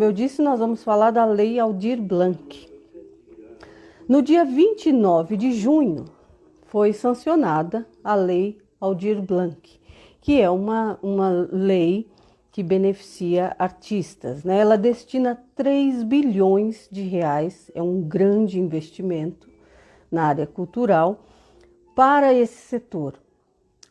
como eu disse, nós vamos falar da Lei Aldir Blanc. No dia 29 de junho, foi sancionada a Lei Aldir Blanc, que é uma lei que beneficia artistas, né? Ela destina 3 bilhões de reais, é um grande investimento na área cultural, para esse setor,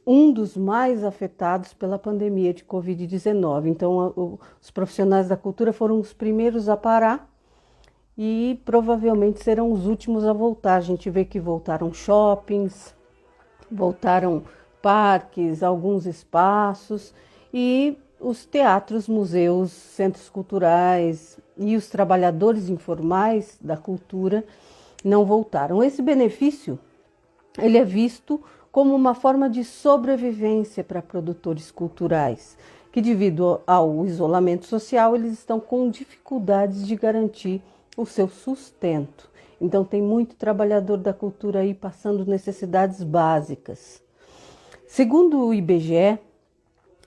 um dos mais afetados pela pandemia de Covid-19. Então, os profissionais da cultura foram os primeiros a parar e provavelmente serão os últimos a voltar. A gente vê que voltaram shoppings, voltaram parques, alguns espaços e os teatros, museus, centros culturais e os trabalhadores informais da cultura não voltaram. Esse benefício, ele é visto como uma forma de sobrevivência para produtores culturais, que devido ao isolamento social, eles estão com dificuldades de garantir o seu sustento. Então tem muito trabalhador da cultura aí passando necessidades básicas. Segundo o IBGE,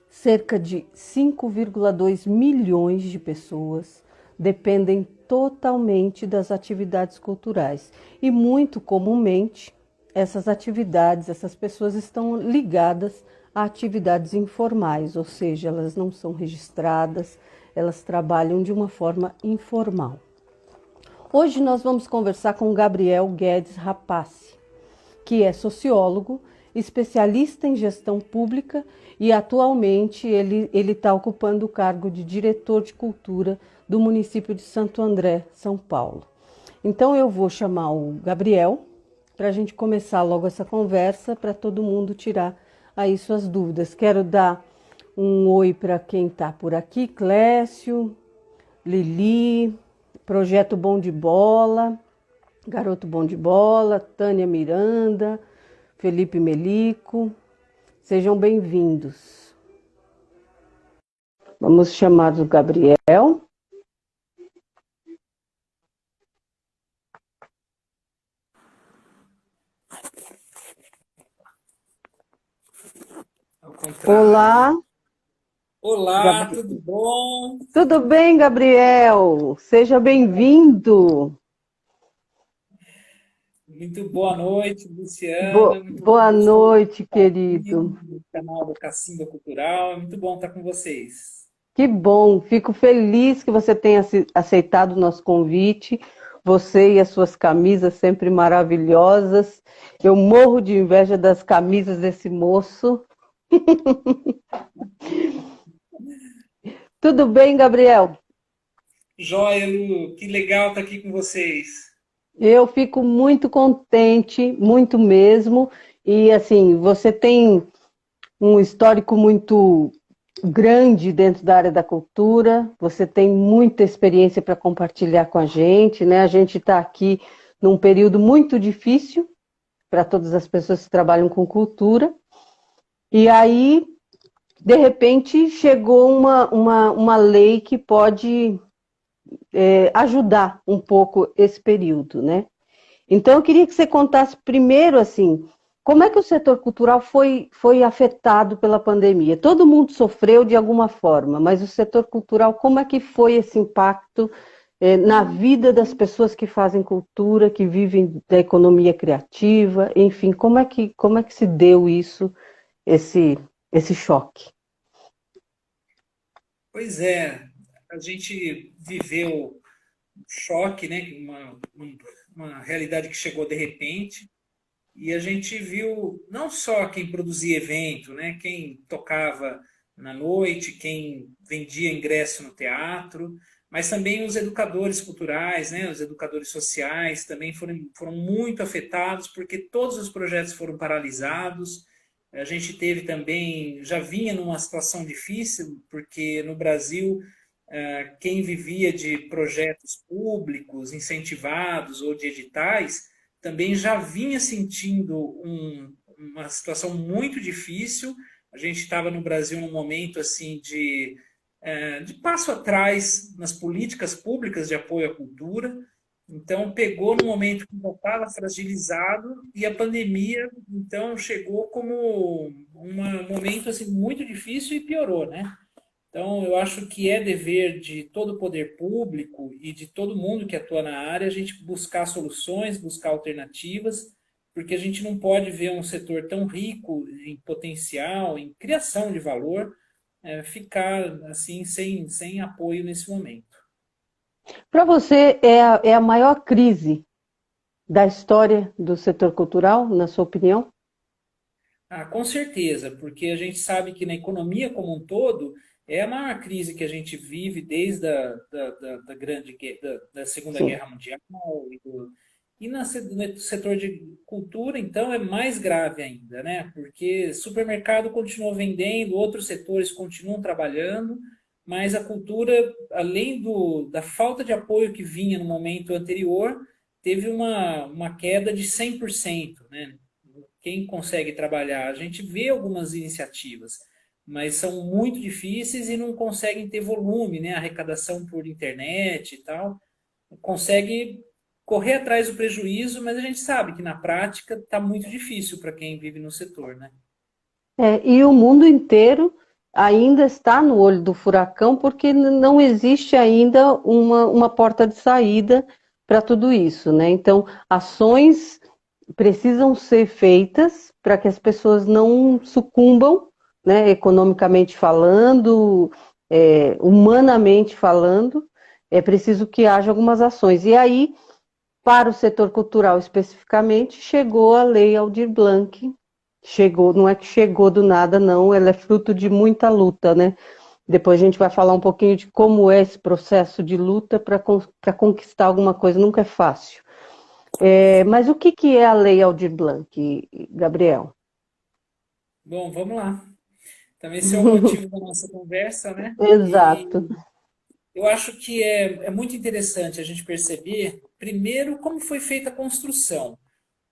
cerca de 5,2 milhões de pessoas dependem totalmente das atividades culturais e muito comumente essas atividades, essas pessoas estão ligadas a atividades informais, ou seja, elas não são registradas, elas trabalham de uma forma informal. Hoje nós vamos conversar com Gabriel Guedes Rapassi, que é sociólogo, especialista em gestão pública e atualmente ele está ocupando o cargo de diretor de cultura do município de Santo André, São Paulo. Então eu vou chamar o Gabriel para a gente começar logo essa conversa, para todo mundo tirar aí suas dúvidas. Quero dar um oi para quem está por aqui, Clécio, Lili, Projeto Bom de Bola, Garoto Bom de Bola, Tânia Miranda, Felipe Melico, sejam bem-vindos. Vamos chamar o Gabriel. Olá. Olá, tudo bom? Tudo bem, Gabriel? Seja bem-vindo. Muito boa noite, Luciana. Muito Boa bom noite, estar aqui querido. no canal do Cacimba Cultural. É muito bom estar com vocês. Que bom, fico feliz que você tenha aceitado o nosso convite. Você e as suas camisas sempre maravilhosas. Eu morro de inveja das camisas desse moço. Tudo bem, Gabriel? Joia, Lu, que legal estar aqui com vocês. Eu fico muito contente, muito mesmo. E assim, você tem um histórico muito grande dentro da área da cultura, você tem muita experiência para compartilhar com a gente, né? A gente está aqui num período muito difícil para todas as pessoas que trabalham com cultura, e aí, de repente, chegou uma lei que pode ajudar um pouco esse período, né? Então, eu queria que você contasse primeiro, assim, como é que o setor cultural foi afetado pela pandemia? Todo mundo sofreu de alguma forma, mas o setor cultural, como é que foi esse impacto na vida das pessoas que fazem cultura, que vivem da economia criativa, enfim, como é que se deu isso, esse choque? Pois é, a gente viveu um choque, né? Uma realidade que chegou de repente. E a gente viu não só quem produzia evento, né, quem tocava na noite, quem vendia ingresso no teatro, mas também os educadores culturais, né, os educadores sociais também foram muito afetados, porque todos os projetos foram paralisados. A gente teve também, já vinha numa situação difícil, porque no Brasil, quem vivia de projetos públicos, incentivados ou de editais, também já vinha sentindo uma situação muito difícil. A gente estava no Brasil num momento assim de passo atrás nas políticas públicas de apoio à cultura. Então pegou num momento que já estava fragilizado e a pandemia então chegou como um momento assim muito difícil e piorou, né? Então, eu acho que é dever de todo o poder público e de todo mundo que atua na área a gente buscar soluções, buscar alternativas, porque a gente não pode ver um setor tão rico em potencial, em criação de valor, ficar assim sem apoio nesse momento. Para você, é a maior crise da história do setor cultural, na sua opinião? Ah, com certeza, porque a gente sabe que na economia como um todo é a maior crise que a gente vive desde da da Segunda Sim. Guerra Mundial e no setor de cultura, então, é mais grave ainda, né? Porque supermercado continua vendendo, outros setores continuam trabalhando, mas a cultura, além da falta de apoio que vinha no momento anterior, teve uma queda de 100%, né? Quem consegue trabalhar. A gente vê algumas iniciativas, mas são muito difíceis e não conseguem ter volume, né? Arrecadação por internet e tal. Consegue correr atrás do prejuízo, mas a gente sabe que na prática está muito difícil para quem vive no setor, né? E o mundo inteiro ainda está no olho do furacão, porque não existe ainda uma porta de saída para tudo isso, né? Então, ações precisam ser feitas para que as pessoas não sucumbam, né, economicamente falando, humanamente falando, é preciso que haja algumas ações. E aí, para o setor cultural especificamente, chegou a Lei Aldir Blanc. Chegou, não é que chegou do nada, não, ela é fruto de muita luta, né? Depois a gente vai falar um pouquinho de como é esse processo de luta para conquistar alguma coisa, nunca é fácil. Mas o que é a Lei Aldir Blanc, Gabriel? Bom, vamos lá. Também esse é o motivo da nossa conversa, né? Exato. E eu acho que é muito interessante a gente perceber, primeiro, como foi feita a construção,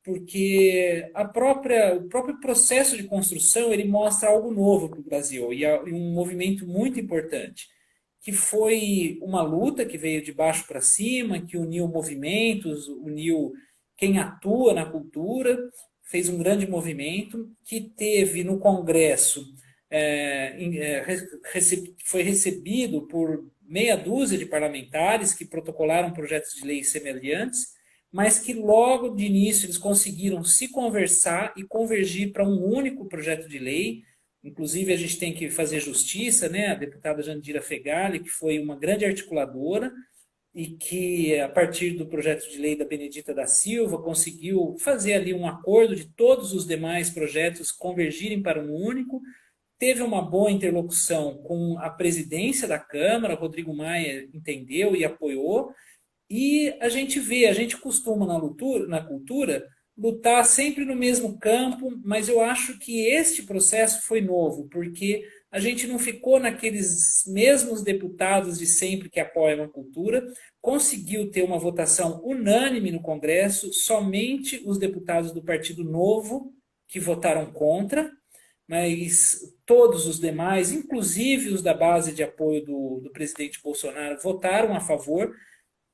porque o próprio processo de construção ele mostra algo novo para o Brasil e um movimento muito importante, que foi uma luta que veio de baixo para cima, que uniu movimentos, uniu quem atua na cultura, fez um grande movimento, que teve no Congresso, foi recebido por meia dúzia de parlamentares que protocolaram projetos de lei semelhantes, mas que logo de início eles conseguiram se conversar e convergir para um único projeto de lei. Inclusive, a gente tem que fazer justiça, né? A deputada Jandira Fegali, que foi uma grande articuladora e que, a partir do projeto de lei da Benedita da Silva, conseguiu fazer ali um acordo de todos os demais projetos convergirem para um único. Teve uma boa interlocução com a presidência da Câmara, Rodrigo Maia entendeu e apoiou, e a gente costuma na cultura lutar sempre no mesmo campo, mas eu acho que este processo foi novo, porque a gente não ficou naqueles mesmos deputados de sempre que apoiam a cultura, conseguiu ter uma votação unânime no Congresso, somente os deputados do Partido Novo que votaram contra, mas todos os demais, inclusive os da base de apoio do presidente Bolsonaro, votaram a favor.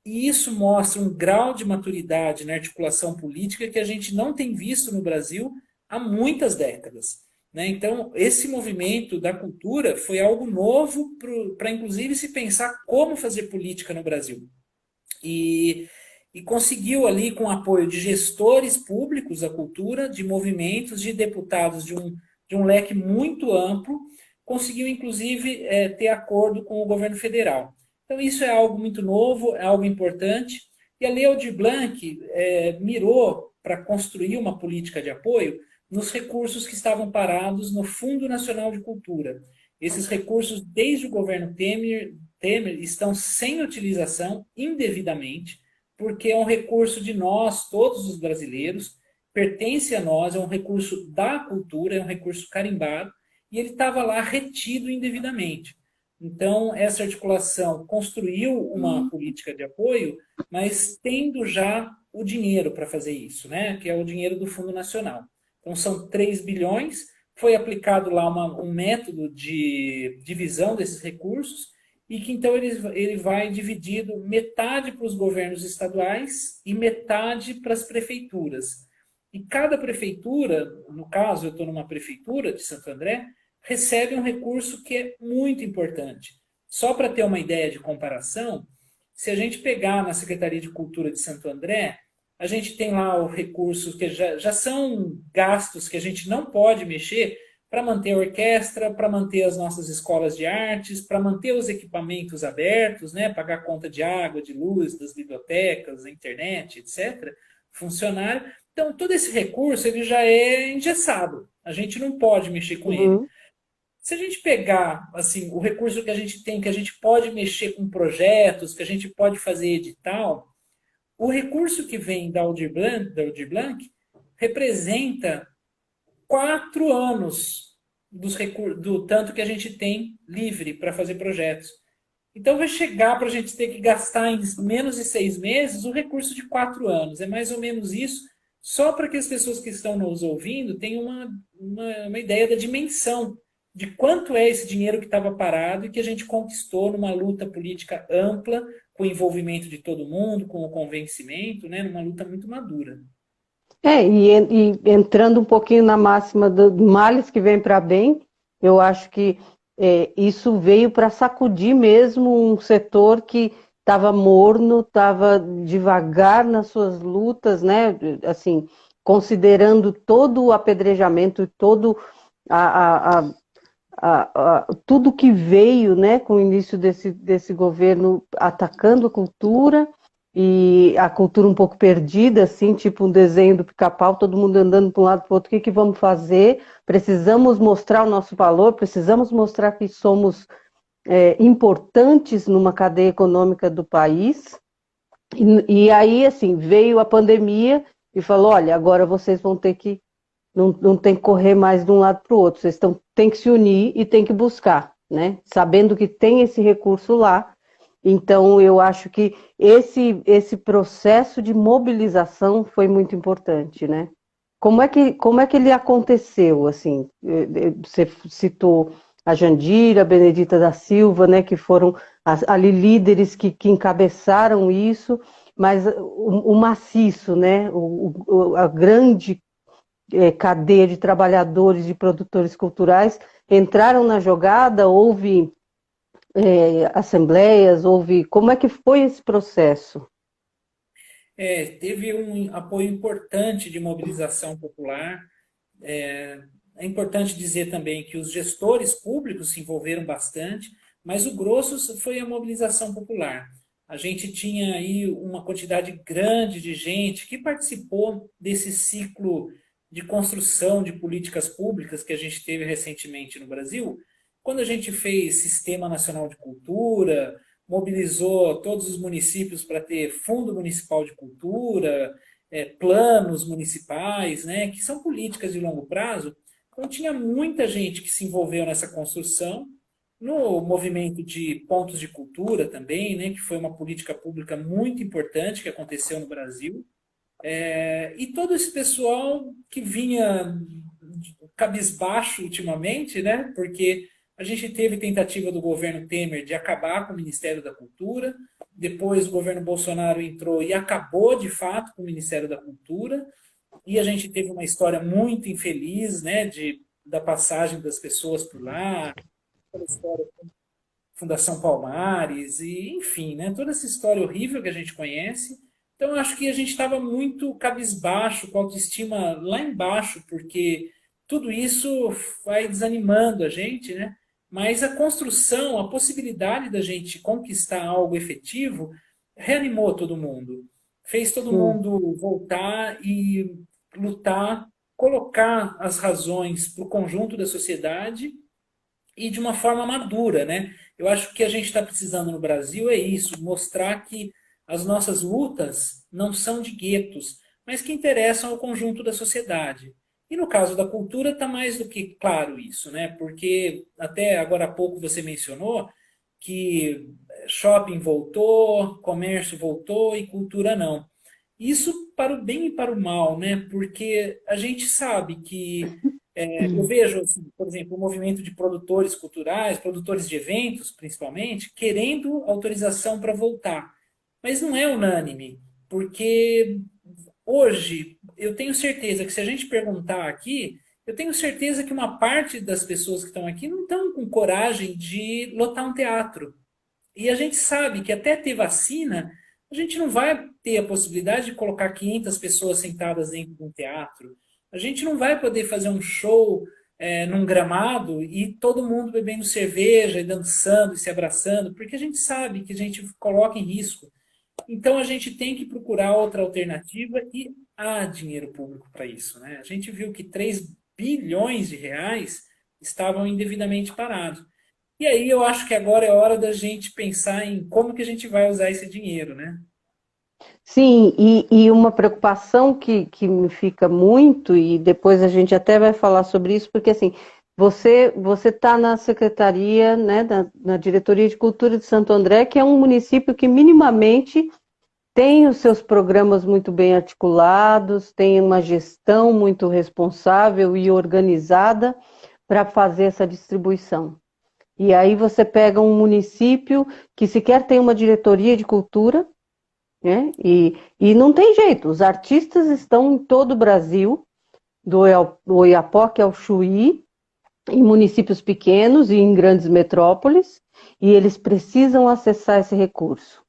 E isso mostra um grau de maturidade na articulação política que a gente não tem visto no Brasil há muitas décadas. Né? Então, esse movimento da cultura foi algo novo para, inclusive, se pensar como fazer política no Brasil. E, e conseguiu ali, com o apoio de gestores públicos da cultura, de movimentos, de deputados de um leque muito amplo, conseguiu, inclusive, ter acordo com o governo federal. Então, isso é algo muito novo, é algo importante. E a Lei Aldir Blanc mirou para construir uma política de apoio nos recursos que estavam parados no Fundo Nacional de Cultura. Esses recursos, desde o governo Temer estão sem utilização indevidamente, porque é um recurso de nós, todos os brasileiros, pertence a nós, é um recurso da cultura, é um recurso carimbado, e ele estava lá retido indevidamente. Então, essa articulação construiu uma política de apoio, mas tendo já o dinheiro para fazer isso, né? Que é o dinheiro do Fundo Nacional. Então, são 3 bilhões, foi aplicado lá um método de divisão desses recursos, e que então ele vai dividido metade para os governos estaduais e metade para as prefeituras. E cada prefeitura, no caso eu estou numa prefeitura de Santo André, recebe um recurso que é muito importante. Só para ter uma ideia de comparação, se a gente pegar na Secretaria de Cultura de Santo André, a gente tem lá os recursos que já são gastos que a gente não pode mexer para manter a orquestra, para manter as nossas escolas de artes, para manter os equipamentos abertos, né, pagar conta de água, de luz, das bibliotecas, da internet, etc., funcionário. Então, todo esse recurso ele já é engessado. A gente não pode mexer com ele. Uhum. Se a gente pegar assim o recurso que a gente tem, que a gente pode mexer com projetos, que a gente pode fazer edital, o recurso que vem da Aldir Blanc representa 4 anos do tanto que a gente tem livre para fazer projetos. Então vai chegar para a gente ter que gastar em menos de 6 meses o recurso de 4 anos. É mais ou menos isso, só para que as pessoas que estão nos ouvindo tenham uma ideia da dimensão de quanto é esse dinheiro que estava parado e que a gente conquistou numa luta política ampla, com o envolvimento de todo mundo, com o convencimento, né, numa luta muito madura. E entrando um pouquinho na máxima do males que vem para bem, eu acho que isso veio para sacudir mesmo um setor que estava morno, estava devagar nas suas lutas, né? Assim, considerando todo o apedrejamento, todo a, a, tudo que veio, né, com o início desse governo atacando a cultura, e a cultura um pouco perdida, assim, tipo um desenho do Pica-Pau, todo mundo andando para um lado para o outro, o que vamos fazer? Precisamos mostrar o nosso valor, precisamos mostrar que somos importantes numa cadeia econômica do país. E aí, assim, veio a pandemia e falou, olha, agora vocês vão ter que não tem que correr mais de um lado para o outro, vocês têm que se unir e têm que buscar, né? Sabendo que tem esse recurso lá. Então, eu acho que esse processo de mobilização foi muito importante, né? Como é que ele aconteceu, assim? Você citou a Jandira, a Benedita da Silva, né, que foram ali líderes que encabeçaram isso, mas o maciço, né, a grande cadeia de trabalhadores, de produtores culturais, entraram na jogada, houve assembleias, houve... Como é que foi esse processo? Teve um apoio importante de mobilização popular. É importante dizer também que os gestores públicos se envolveram bastante, mas o grosso foi a mobilização popular. A gente tinha aí uma quantidade grande de gente que participou desse ciclo de construção de políticas públicas que a gente teve recentemente no Brasil, quando a gente fez Sistema Nacional de Cultura, mobilizou todos os municípios para ter Fundo Municipal de Cultura, planos municipais, né, que são políticas de longo prazo. Então, tinha muita gente que se envolveu nessa construção, no movimento de pontos de cultura também, né, que foi uma política pública muito importante que aconteceu no Brasil. E todo esse pessoal que vinha cabisbaixo ultimamente, né, porque a gente teve tentativa do governo Temer de acabar com o Ministério da Cultura, depois o governo Bolsonaro entrou e acabou de fato com o Ministério da Cultura, e a gente teve uma história muito infeliz, né, da passagem das pessoas por lá, aquela história com a Fundação Palmares, e enfim, né, toda essa história horrível que a gente conhece. Então, eu acho que a gente estava muito cabisbaixo, com a autoestima lá embaixo, porque tudo isso vai desanimando a gente, né? Mas a construção, a possibilidade da gente conquistar algo efetivo, reanimou todo mundo. Fez todo Sim. mundo voltar e lutar, colocar as razões para o conjunto da sociedade e de uma forma madura, né? Eu acho que o que a gente está precisando no Brasil é isso, mostrar que as nossas lutas não são de guetos, mas que interessam ao conjunto da sociedade. E no caso da cultura está mais do que claro isso, né? Porque até agora há pouco você mencionou que shopping voltou, comércio voltou e cultura não. Isso para o bem e para o mal, né? Porque a gente sabe que eu vejo, assim, por exemplo, o movimento de produtores culturais, produtores de eventos, principalmente, querendo autorização para voltar. Mas não é unânime, porque hoje eu tenho certeza que se a gente perguntar aqui, eu tenho certeza que uma parte das pessoas que estão aqui não estão com coragem de lotar um teatro. E a gente sabe que até ter vacina, a gente não vai ter a possibilidade de colocar 500 pessoas sentadas dentro de um teatro. A gente não vai poder fazer um show num gramado e todo mundo bebendo cerveja e dançando e se abraçando, porque a gente sabe que a gente coloca em risco. Então a gente tem que procurar outra alternativa e há dinheiro público para isso, né? A gente viu que 3 bilhões de reais estavam indevidamente parados. E aí eu acho que agora é hora da gente pensar em como que a gente vai usar esse dinheiro, né? Sim, e uma preocupação que me fica muito, e depois a gente até vai falar sobre isso, porque assim, você está na Secretaria, né, na Diretoria de Cultura de Santo André, que é um município que minimamente tem os seus programas muito bem articulados, tem uma gestão muito responsável e organizada para fazer essa distribuição. E aí você pega um município que sequer tem uma diretoria de cultura, né? E não tem jeito, os artistas estão em todo o Brasil, do Oiapoque ao Chuí, em municípios pequenos e em grandes metrópoles, e eles precisam acessar esse recurso.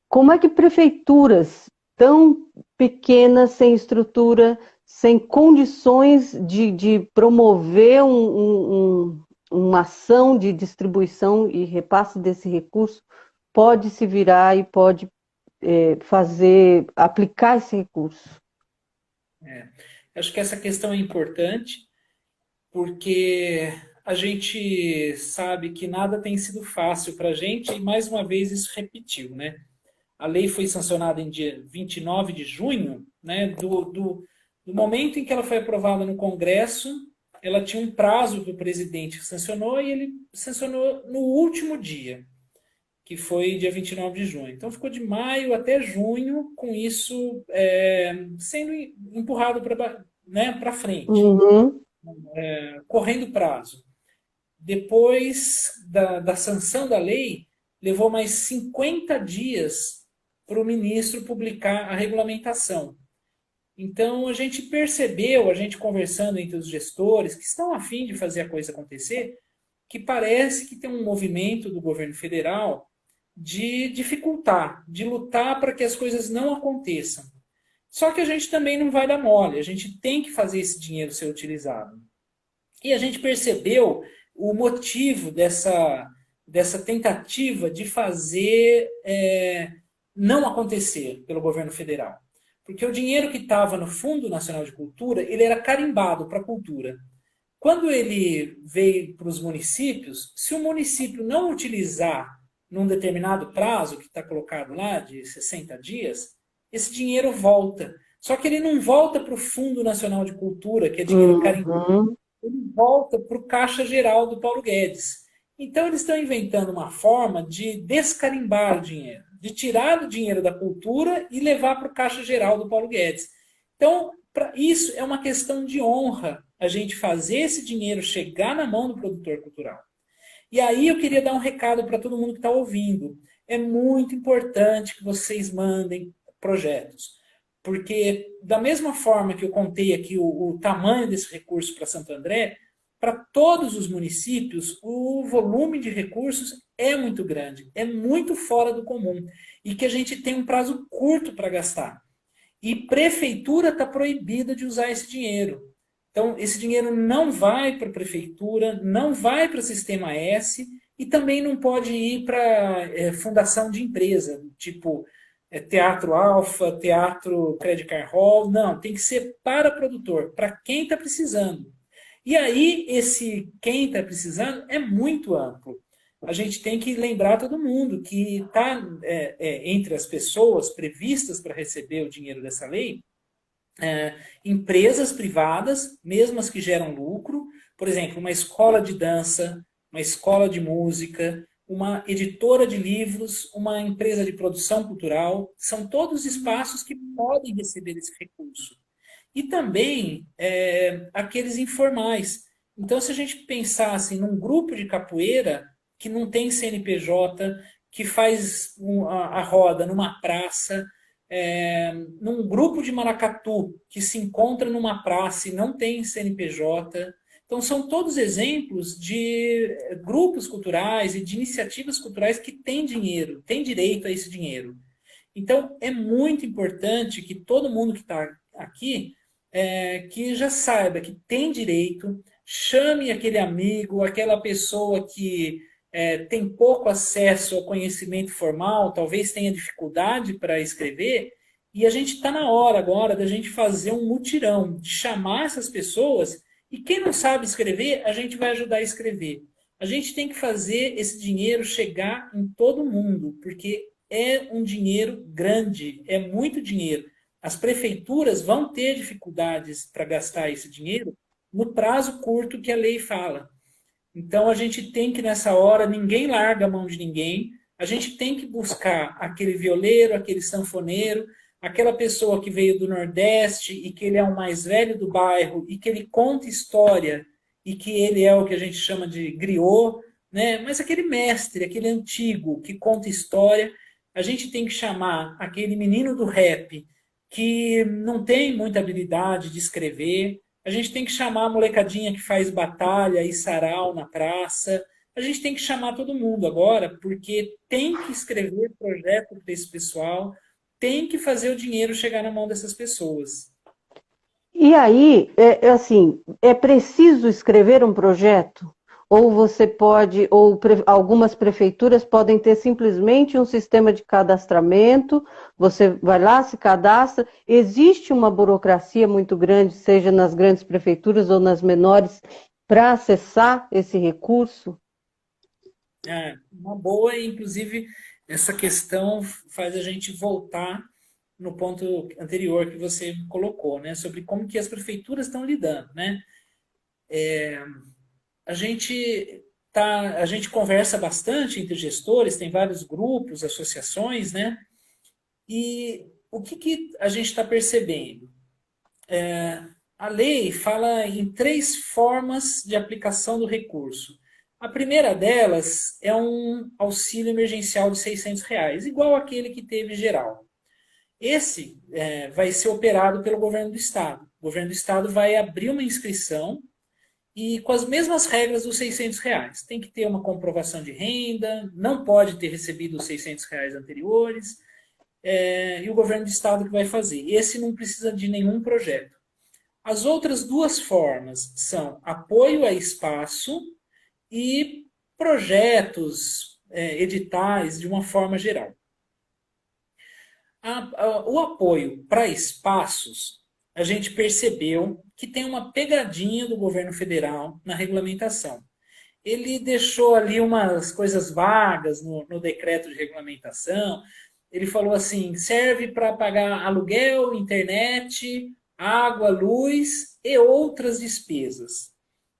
Como é que prefeituras tão pequenas, sem estrutura, sem condições de promover uma ação de distribuição e repasse desse recurso, pode se virar e pode aplicar esse recurso? É. Acho que essa questão é importante porque a gente sabe que nada tem sido fácil para a gente e mais uma vez isso repetiu, né? A lei foi sancionada em dia 29 de junho, né? Do momento em que ela foi aprovada no Congresso, ela tinha um prazo para o presidente que sancionou e ele sancionou no último dia, que foi dia 29 de junho. Então ficou de maio até junho com isso sendo empurrado para, né, para frente, Uhum. correndo prazo. Depois da sanção da lei, levou mais 50 dias para o ministro publicar a regulamentação. Então, a gente percebeu, a gente conversando entre os gestores que estão a fim de fazer a coisa acontecer, que parece que tem um movimento do governo federal de dificultar, de lutar para que as coisas não aconteçam. Só que a gente também não vai dar mole, a gente tem que fazer esse dinheiro ser utilizado. E a gente percebeu o motivo dessa tentativa de fazer não acontecer pelo governo federal. Porque o dinheiro que estava no Fundo Nacional de Cultura, ele era carimbado para a cultura. Quando ele veio para os municípios, se o município não utilizar num determinado prazo, que está colocado lá, de 60 dias, esse dinheiro volta. Só que ele não volta para o Fundo Nacional de Cultura, que é dinheiro carimbado, Uhum. ele volta para o Caixa Geral do Paulo Guedes. Então, eles estão inventando uma forma de descarimbar o dinheiro, de tirar o dinheiro da cultura e levar para o Caixa Geral do Paulo Guedes. Então, isso é uma questão de honra, a gente fazer esse dinheiro chegar na mão do produtor cultural. E aí eu queria dar um recado para todo mundo que está ouvindo. É muito importante que vocês mandem projetos. Porque, da mesma forma que eu contei aqui o tamanho desse recurso para Santo André, para todos os municípios, o volume de recursos é muito grande, é muito fora do comum. E que a gente tem um prazo curto para gastar. E prefeitura está proibida de usar esse dinheiro. Então, esse dinheiro não vai para a prefeitura, não vai para o Sistema S e também não pode ir para fundação de empresa, tipo Teatro Alfa, Teatro Credit Card Hall. Não, tem que ser para produtor, para quem está precisando. E aí, esse quem está precisando é muito amplo. A gente tem que lembrar todo mundo que está entre as pessoas previstas para receber o dinheiro dessa lei, empresas privadas, mesmo as que geram lucro, por exemplo, uma escola de dança, uma escola de música, uma editora de livros, uma empresa de produção cultural, são todos espaços que podem receber esse recurso. E também aqueles informais. Então, se a gente pensasse num grupo de capoeira que não tem CNPJ, que faz a roda numa praça, num grupo de maracatu que se encontra numa praça e não tem CNPJ. Então, são todos exemplos de grupos culturais e de iniciativas culturais que têm dinheiro, têm direito a esse dinheiro. Então, é muito importante que todo mundo que está aqui que já saiba que tem direito, chame aquele amigo, aquela pessoa que tem pouco acesso ao conhecimento formal, talvez tenha dificuldade para escrever, e a gente está na hora agora da gente fazer um mutirão, de chamar essas pessoas, e quem não sabe escrever, a gente vai ajudar a escrever. A gente tem que fazer esse dinheiro chegar em todo mundo, porque é um dinheiro grande, é muito dinheiro. As prefeituras vão ter dificuldades para gastar esse dinheiro no prazo curto que a lei fala. Então a gente tem que, nessa hora, ninguém larga a mão de ninguém, a gente tem que buscar aquele violeiro, aquele sanfoneiro, aquela pessoa que veio do Nordeste e que ele é o mais velho do bairro e que ele conta história e que ele é o que a gente chama de griot, né? Mas aquele mestre, aquele antigo que conta história, a gente tem que chamar aquele menino do rap que não tem muita habilidade de escrever, a gente tem que chamar a molecadinha que faz batalha e sarau na praça, a gente tem que chamar todo mundo agora, porque tem que escrever projeto para esse pessoal, tem que fazer o dinheiro chegar na mão dessas pessoas. E aí, assim, é preciso escrever um projeto? Ou você pode, algumas prefeituras podem ter simplesmente um sistema de cadastramento, você vai lá, se cadastra, existe uma burocracia muito grande, seja nas grandes prefeituras ou nas menores, para acessar esse recurso? Uma boa, e inclusive essa questão faz a gente voltar no ponto anterior que você colocou, né, sobre como que as prefeituras estão lidando, né? A gente conversa bastante entre gestores, tem vários grupos, associações, né? E o que, que a gente está percebendo? A lei fala em três formas de aplicação do recurso. A primeira delas é um auxílio emergencial de R$ 600, igual aquele que teve geral. Esse vai ser operado pelo governo do estado. O governo do estado vai abrir uma inscrição e com as mesmas regras dos R$ 600. Tem que ter uma comprovação de renda, não pode ter recebido os R$ 600 anteriores, e o governo do estado que vai fazer. Esse não precisa de nenhum projeto. As outras duas formas são apoio a espaço e projetos editais de uma forma geral. O apoio para espaços, a gente percebeu que tem uma pegadinha do governo federal na regulamentação. Ele deixou ali umas coisas vagas no decreto de regulamentação. Ele falou assim: serve para pagar aluguel, internet, água, luz e outras despesas.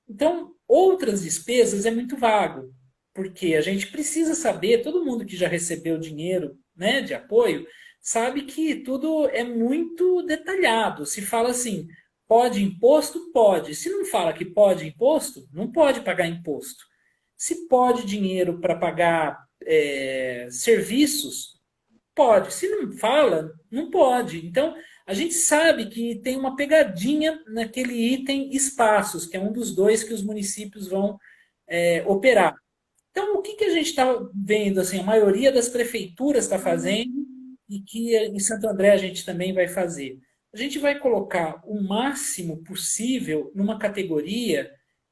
Então, outras despesas é muito vago, porque a gente precisa saber, todo mundo que já recebeu dinheiro, né, de apoio, sabe que tudo é muito detalhado. Se fala assim, pode imposto? Pode. Se não fala que pode imposto, não pode pagar imposto. Se pode dinheiro para pagar serviços, pode. Se não fala, não pode. Então, a gente sabe que tem uma pegadinha naquele item espaços, que é um dos dois que os municípios vão operar. Então, o que, que a gente está vendo? Assim, a maioria das prefeituras está fazendo e que em Santo André a gente também vai fazer. A gente vai colocar o máximo possível numa categoria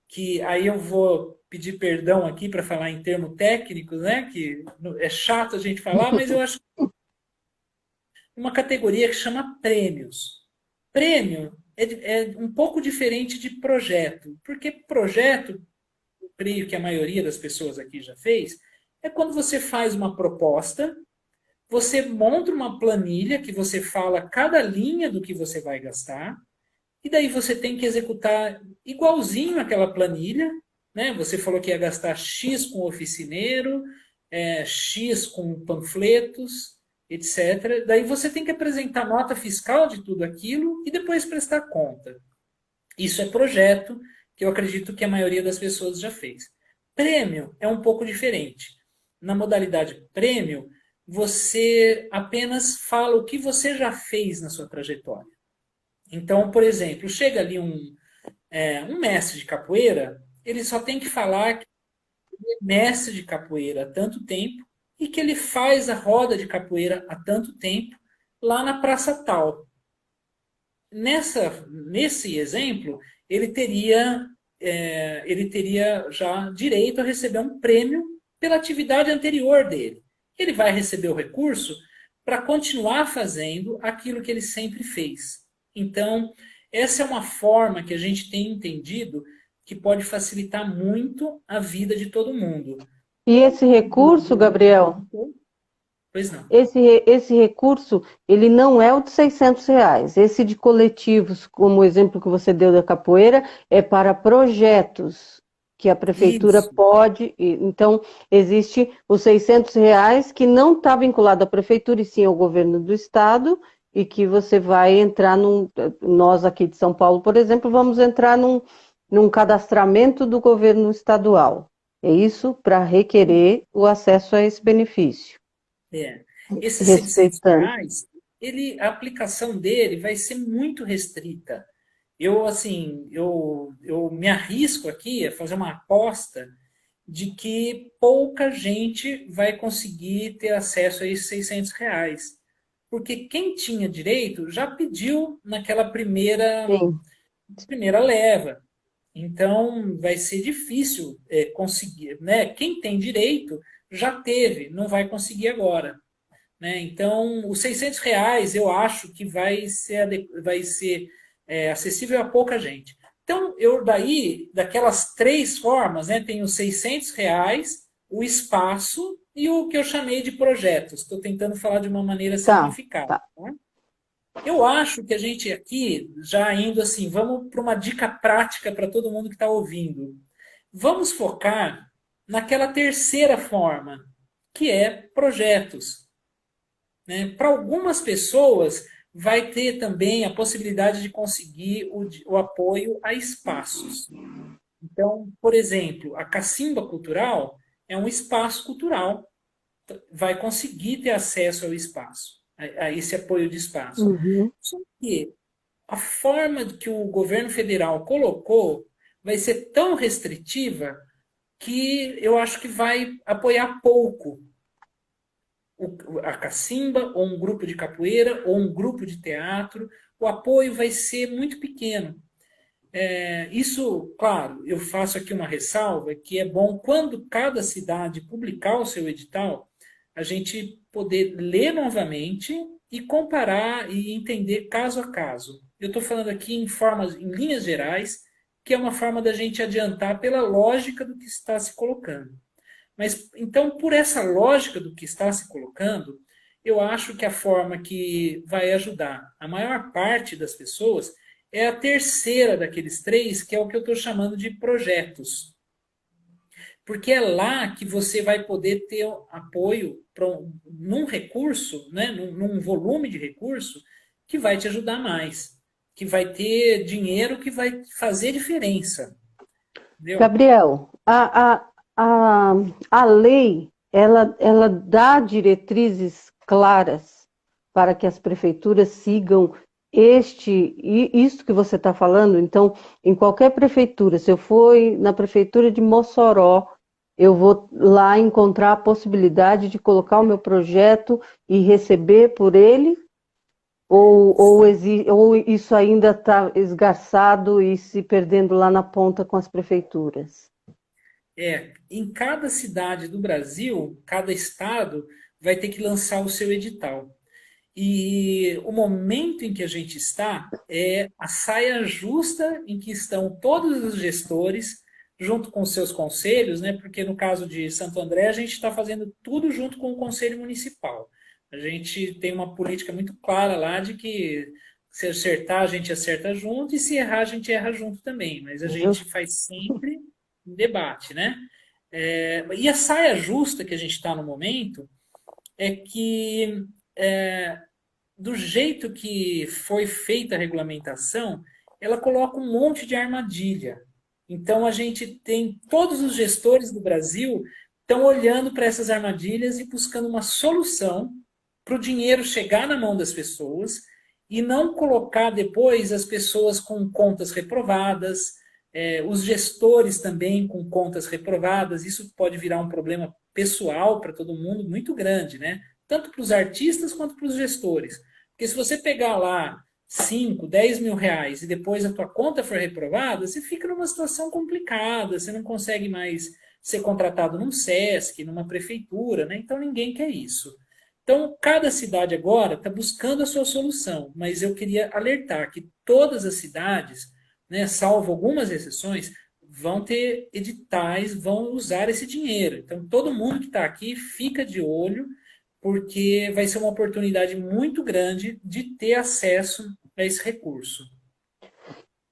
que aí eu vou pedir perdão aqui para falar em termos técnicos, né? Que é chato a gente falar, mas eu acho uma categoria que chama prêmios. Prêmio é um pouco diferente de projeto, porque projeto, creio que a maioria das pessoas aqui já fez, é quando você faz uma proposta, você monta uma planilha que você fala cada linha do que você vai gastar, e daí você tem que executar igualzinho aquela planilha, né? Você falou que ia gastar X com oficineiro, X com panfletos, etc. Daí você tem que apresentar nota fiscal de tudo aquilo e depois prestar conta. Isso é projeto, que eu acredito que a maioria das pessoas já fez. Prêmio é um pouco diferente. Na modalidade prêmio, você apenas fala o que você já fez na sua trajetória. Então, por exemplo, chega ali um mestre de capoeira, ele só tem que falar que ele é mestre de capoeira há tanto tempo e que ele faz a roda de capoeira há tanto tempo lá na Praça Tal. Nesse exemplo, ele teria já direito a receber um prêmio pela atividade anterior dele. Ele vai receber o recurso para continuar fazendo aquilo que ele sempre fez. Então, essa é uma forma que a gente tem entendido que pode facilitar muito a vida de todo mundo. E esse recurso, Gabriel, Pois não. esse recurso, ele não é o de R$ 600. Esse de coletivos, como o exemplo que você deu da capoeira, é para projetos que a prefeitura Isso. pode. Então, existe os R$ 600 que não está vinculado à prefeitura, e sim ao governo do estado, e que você vai entrar num. Nós aqui de São Paulo, por exemplo, vamos entrar num cadastramento do governo estadual. É isso para requerer o acesso a esse benefício. É. Esses 600 Respeitando. reais, a aplicação dele vai ser muito restrita. Eu me arrisco aqui a fazer uma aposta de que pouca gente vai conseguir ter acesso a esses 600 reais. Porque quem tinha direito já pediu naquela Sim. primeira leva. Então, vai ser difícil conseguir, né? Quem tem direito já teve, não vai conseguir agora. Né? Então, os 600 reais eu acho que vai ser acessível a pouca gente. Então, daquelas três formas, né, tem os 600 reais, o espaço e o que eu chamei de projetos. Estou tentando falar de uma maneira Tá, simplificada. tá. Tá? Eu acho que a gente aqui, já indo assim, vamos para uma dica prática para todo mundo que está ouvindo. Vamos focar naquela terceira forma, que é projetos. Né? Para algumas pessoas, vai ter também a possibilidade de conseguir o apoio a espaços. Então, por exemplo, a Cacimba Cultural é um espaço cultural, vai conseguir ter acesso ao espaço, a esse apoio de espaço. Uhum. Só que a forma que o governo federal colocou vai ser tão restritiva que eu acho que vai apoiar pouco a cacimba, ou um grupo de capoeira, ou um grupo de teatro, o apoio vai ser muito pequeno. Isso, claro, eu faço aqui uma ressalva, que é bom quando cada cidade publicar o seu edital, a gente poder ler novamente e comparar e entender caso a caso. Eu estou falando aqui em linhas gerais, que é uma forma da gente adiantar pela lógica do que está se colocando. Mas então, por essa lógica do que está se colocando, eu acho que a forma que vai ajudar a maior parte das pessoas é a terceira daqueles três, que é o que eu estou chamando de projetos. Porque é lá que você vai poder ter apoio num recurso, né, num volume de recurso, que vai te ajudar mais. Que vai ter dinheiro que vai fazer diferença. Entendeu? Gabriel, a, a lei, ela dá diretrizes claras para que as prefeituras sigam isso que você está falando. Então, em qualquer prefeitura, se eu for na prefeitura de Mossoró, eu vou lá encontrar a possibilidade de colocar o meu projeto e receber por ele? Ou isso ainda está esgarçado e se perdendo lá na ponta com as prefeituras? Em cada cidade do Brasil, cada estado vai ter que lançar o seu edital. E o momento em que a gente está é a saia justa em que estão todos os gestores, junto com seus conselhos, né? Porque no caso de Santo André, a gente está fazendo tudo junto com o Conselho Municipal. A gente tem uma política muito clara lá de que se acertar, a gente acerta junto, e se errar, a gente erra junto também. Mas a gente Justo. faz sempre um debate, né? E a saia justa que a gente está no momento é que do jeito que foi feita a regulamentação, ela coloca um monte de armadilha. Então a gente tem todos os gestores do Brasil estão olhando para essas armadilhas e buscando uma solução para o dinheiro chegar na mão das pessoas e não colocar depois as pessoas com contas reprovadas, os gestores também com contas reprovadas. Isso pode virar um problema pessoal para todo mundo muito grande, né? Tanto para os artistas quanto para os gestores. Porque se você pegar lá 5, 10 mil reais e depois a tua conta for reprovada, você fica numa situação complicada, você não consegue mais ser contratado num SESC, numa prefeitura, né? Então ninguém quer isso. Então, cada cidade agora está buscando a sua solução, mas eu queria alertar que todas as cidades, né, salvo algumas exceções, vão ter editais, vão usar esse dinheiro. Então, todo mundo que está aqui fica de olho, porque vai ser uma oportunidade muito grande de ter acesso a esse recurso.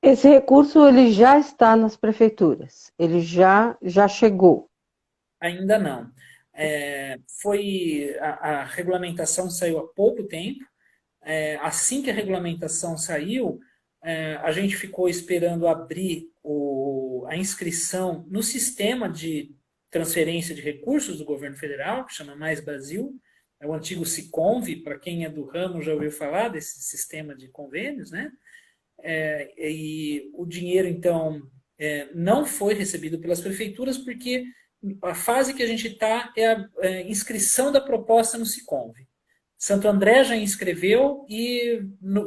Esse recurso ele já está nas prefeituras, ele já chegou. Ainda não. A regulamentação saiu há pouco tempo. Assim que a regulamentação saiu, a gente ficou esperando abrir a inscrição no sistema de transferência de recursos do governo federal, que chama Mais Brasil, é o antigo Siconv, para quem é do ramo já ouviu falar desse sistema de convênios, né? E o dinheiro, então, não foi recebido pelas prefeituras porque a fase que a gente está é a inscrição da proposta no Siconv. Santo André já inscreveu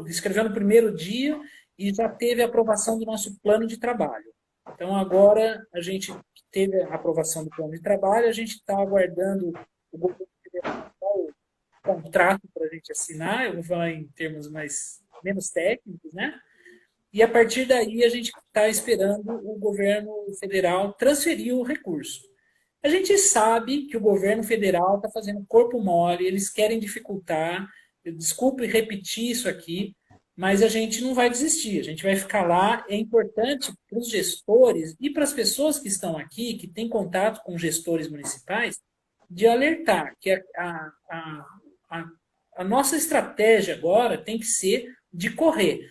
escreveu no primeiro dia e já teve a aprovação do nosso plano de trabalho. Então, agora a gente teve a aprovação do plano de trabalho, a gente está aguardando o governo federal o contrato para a gente assinar, eu vou falar em termos menos técnicos, né? E a partir daí a gente está esperando o governo federal transferir o recurso. A gente sabe que o governo federal está fazendo corpo mole, eles querem dificultar. Desculpe repetir isso aqui, mas a gente não vai desistir, a gente vai ficar lá. É importante para os gestores e para as pessoas que estão aqui, que têm contato com gestores municipais, de alertar que a nossa estratégia agora tem que ser de correr.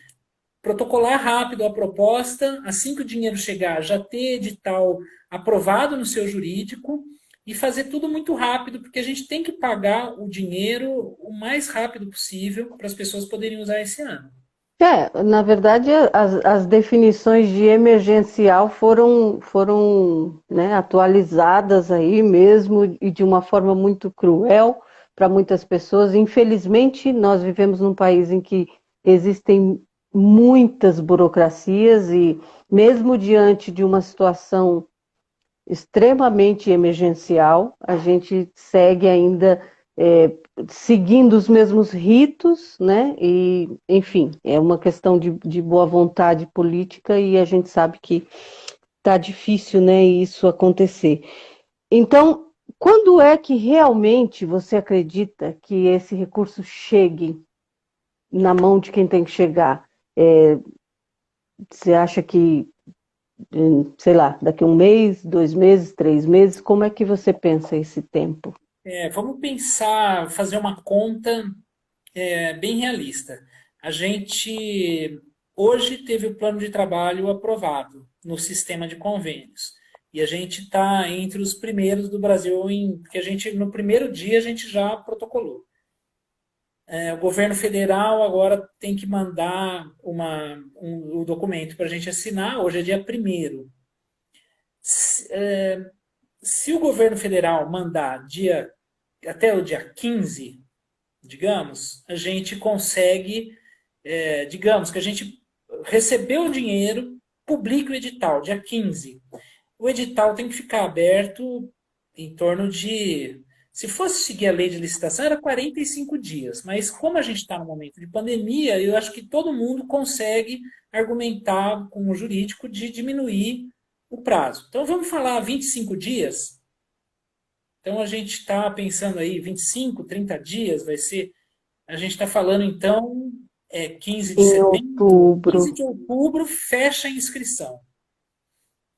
Protocolar rápido a proposta, assim que o dinheiro chegar, já ter edital aprovado no seu jurídico e fazer tudo muito rápido, porque a gente tem que pagar o dinheiro o mais rápido possível para as pessoas poderem usar esse ano. Na verdade, as definições de emergencial foram né, atualizadas aí mesmo e de uma forma muito cruel para muitas pessoas. Infelizmente, nós vivemos num país em que existem muitas burocracias e mesmo diante de uma situação extremamente emergencial, a gente segue ainda seguindo os mesmos ritos, né? E, enfim, é uma questão de boa vontade política e a gente sabe que está difícil, né, isso acontecer. Então, quando é que realmente você acredita que esse recurso chegue na mão de quem tem que chegar? Você acha que, sei lá, daqui a 1 mês, 2 meses, 3 meses, como é que você pensa esse tempo? Vamos pensar, fazer uma conta bem realista. A gente hoje teve o plano de trabalho aprovado no sistema de convênios. E a gente está entre os primeiros do Brasil, porque no primeiro dia a gente já protocolou. O governo federal agora tem que mandar o documento para a gente assinar, hoje é dia 1º. Se o governo federal mandar até o dia 15, digamos, a gente consegue, digamos que a gente recebeu o dinheiro, publica o edital, dia 15. O edital tem que ficar aberto em torno de, se fosse seguir a lei de licitação, era 45 dias, mas como a gente está no momento de pandemia, eu acho que todo mundo consegue argumentar com o jurídico de diminuir o prazo. Então vamos falar 25 dias? Então a gente está pensando aí 25, 30 dias, vai ser. A gente está falando então 15 de setembro, 15 de outubro fecha a inscrição.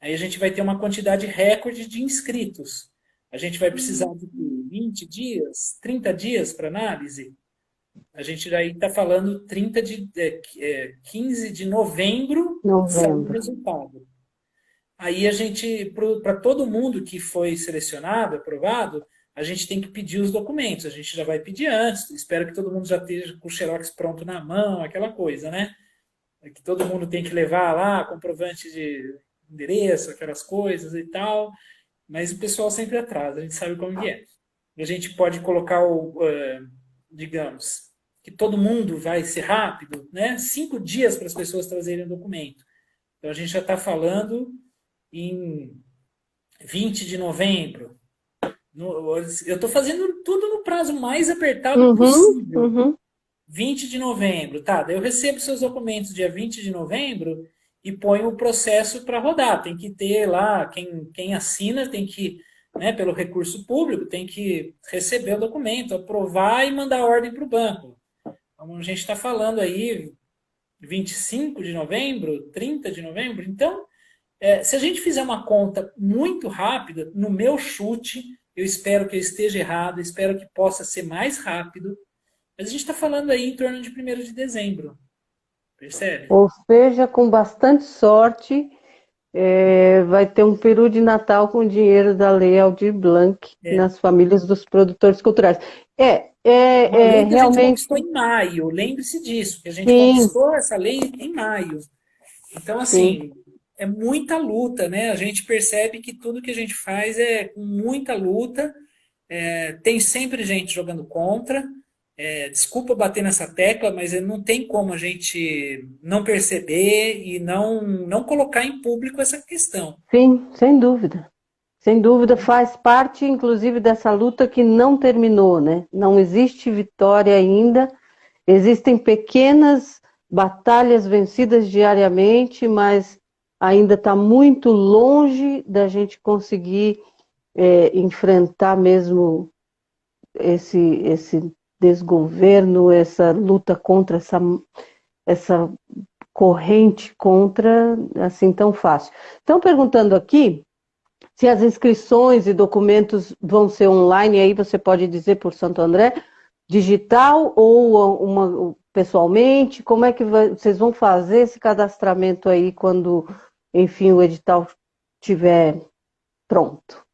Aí a gente vai ter uma quantidade recorde de inscritos. A gente vai precisar de 20 dias, 30 dias para análise. A gente já está falando 15 de novembro, sai o resultado. Aí a gente, para todo mundo que foi selecionado, aprovado, a gente tem que pedir os documentos. A gente já vai pedir antes. Espero que todo mundo já esteja com o Xerox pronto na mão, aquela coisa, né? Que todo mundo tem que levar lá comprovante de endereço, aquelas coisas e tal. Mas o pessoal sempre atrasa, a gente sabe como que é. E a gente pode colocar digamos, que todo mundo vai ser rápido, né? 5 dias para as pessoas trazerem o documento. Então a gente já está falando em 20 de novembro. Eu estou fazendo tudo no prazo mais apertado Uhum, possível. uhum. 20 de novembro, tá? Daí eu recebo seus documentos dia 20 de novembro e ponho o processo para rodar. Tem que ter lá, quem assina tem que, né, pelo recurso público, tem que receber o documento, aprovar e mandar a ordem para o banco. Então a gente está falando aí 25 de novembro, 30 de novembro. Então, se a gente fizer uma conta muito rápida, no meu chute, eu espero que eu esteja errado, espero que possa ser mais rápido, mas a gente está falando aí em torno de 1º de dezembro, percebe? Ou seja, com bastante sorte, vai ter um peru de Natal com dinheiro da Lei Aldir Blanc É. nas famílias dos produtores culturais. Uma lei que a gente Realmente, conquistou em maio, lembre-se disso, que a gente sim, conquistou essa lei em maio. Então, sim. assim, é muita luta, né? A gente percebe que tudo que a gente faz é com muita luta. Tem sempre gente jogando contra. Desculpa bater nessa tecla, mas não tem como a gente não perceber e não colocar em público essa questão. Sim, sem dúvida. Sem dúvida, faz parte, inclusive, dessa luta que não terminou, né? Não existe vitória ainda. Existem pequenas batalhas vencidas diariamente, mas ainda está muito longe da gente conseguir enfrentar mesmo esse desgoverno, essa luta contra essa corrente contra assim tão fácil. Estão perguntando aqui se as inscrições e documentos vão ser online, aí você pode dizer por Santo André, digital ou pessoalmente, como é que vocês vão fazer esse cadastramento aí quando, enfim, o edital estiver pronto?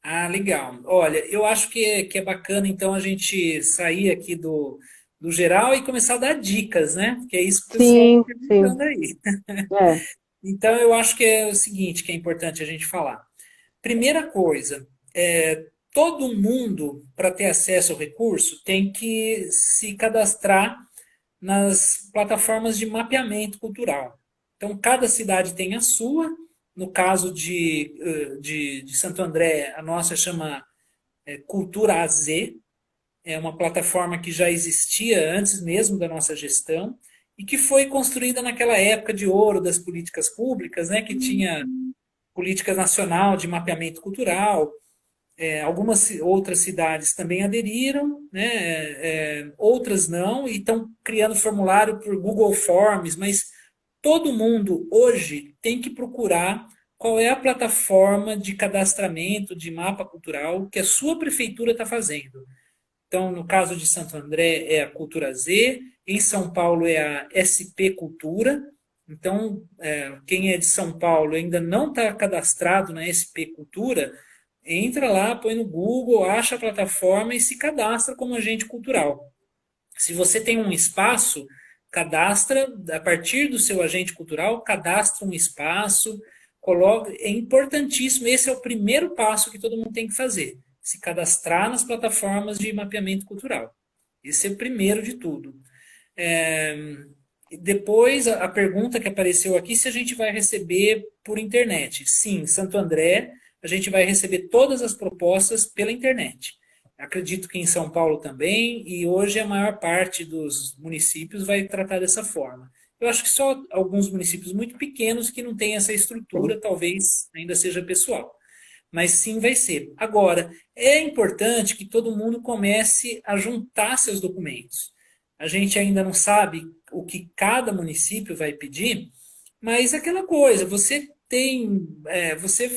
Ah, legal. Olha, eu acho que é bacana, então, a gente sair aqui do geral e começar a dar dicas, né? Porque é isso que o pessoal está Sim, sim, perguntando aí. é, Então, eu acho que é o seguinte, que é importante a gente falar. Primeira coisa, todo mundo, para ter acesso ao recurso, tem que se cadastrar nas plataformas de mapeamento cultural. Então, cada cidade tem a sua. No caso de Santo André, a nossa chama Cultura AZ, é uma plataforma que já existia antes mesmo da nossa gestão e que foi construída naquela época de ouro das políticas públicas, né, que tinha política nacional de mapeamento cultural. Algumas outras cidades também aderiram, né, outras não, e estão criando formulário por Google Forms, mas todo mundo hoje tem que procurar qual é a plataforma de cadastramento de mapa cultural que a sua prefeitura está fazendo. Então, no caso de Santo André, é a Cultura Z, em São Paulo é a SP Cultura. Então, quem é de São Paulo ainda não está cadastrado na SP Cultura, entra lá, põe no Google, acha a plataforma e se cadastra como agente cultural. Se você tem um espaço, cadastra, a partir do seu agente cultural, cadastra um espaço, coloca, é importantíssimo, esse é o primeiro passo que todo mundo tem que fazer, se cadastrar nas plataformas de mapeamento cultural. Esse é o primeiro de tudo. É, Depois, a pergunta que apareceu aqui, se a gente vai receber por internet. Sim, Santo André, a gente vai receber todas as propostas pela internet. Acredito que em São Paulo também, e hoje a maior parte dos municípios vai tratar dessa forma. Eu acho que só alguns municípios muito pequenos que não têm essa sim. estrutura, talvez ainda seja pessoal. Mas sim vai ser. Agora, é importante que todo mundo comece a juntar seus documentos. A gente ainda não sabe o que cada município vai pedir, mas aquela coisa, você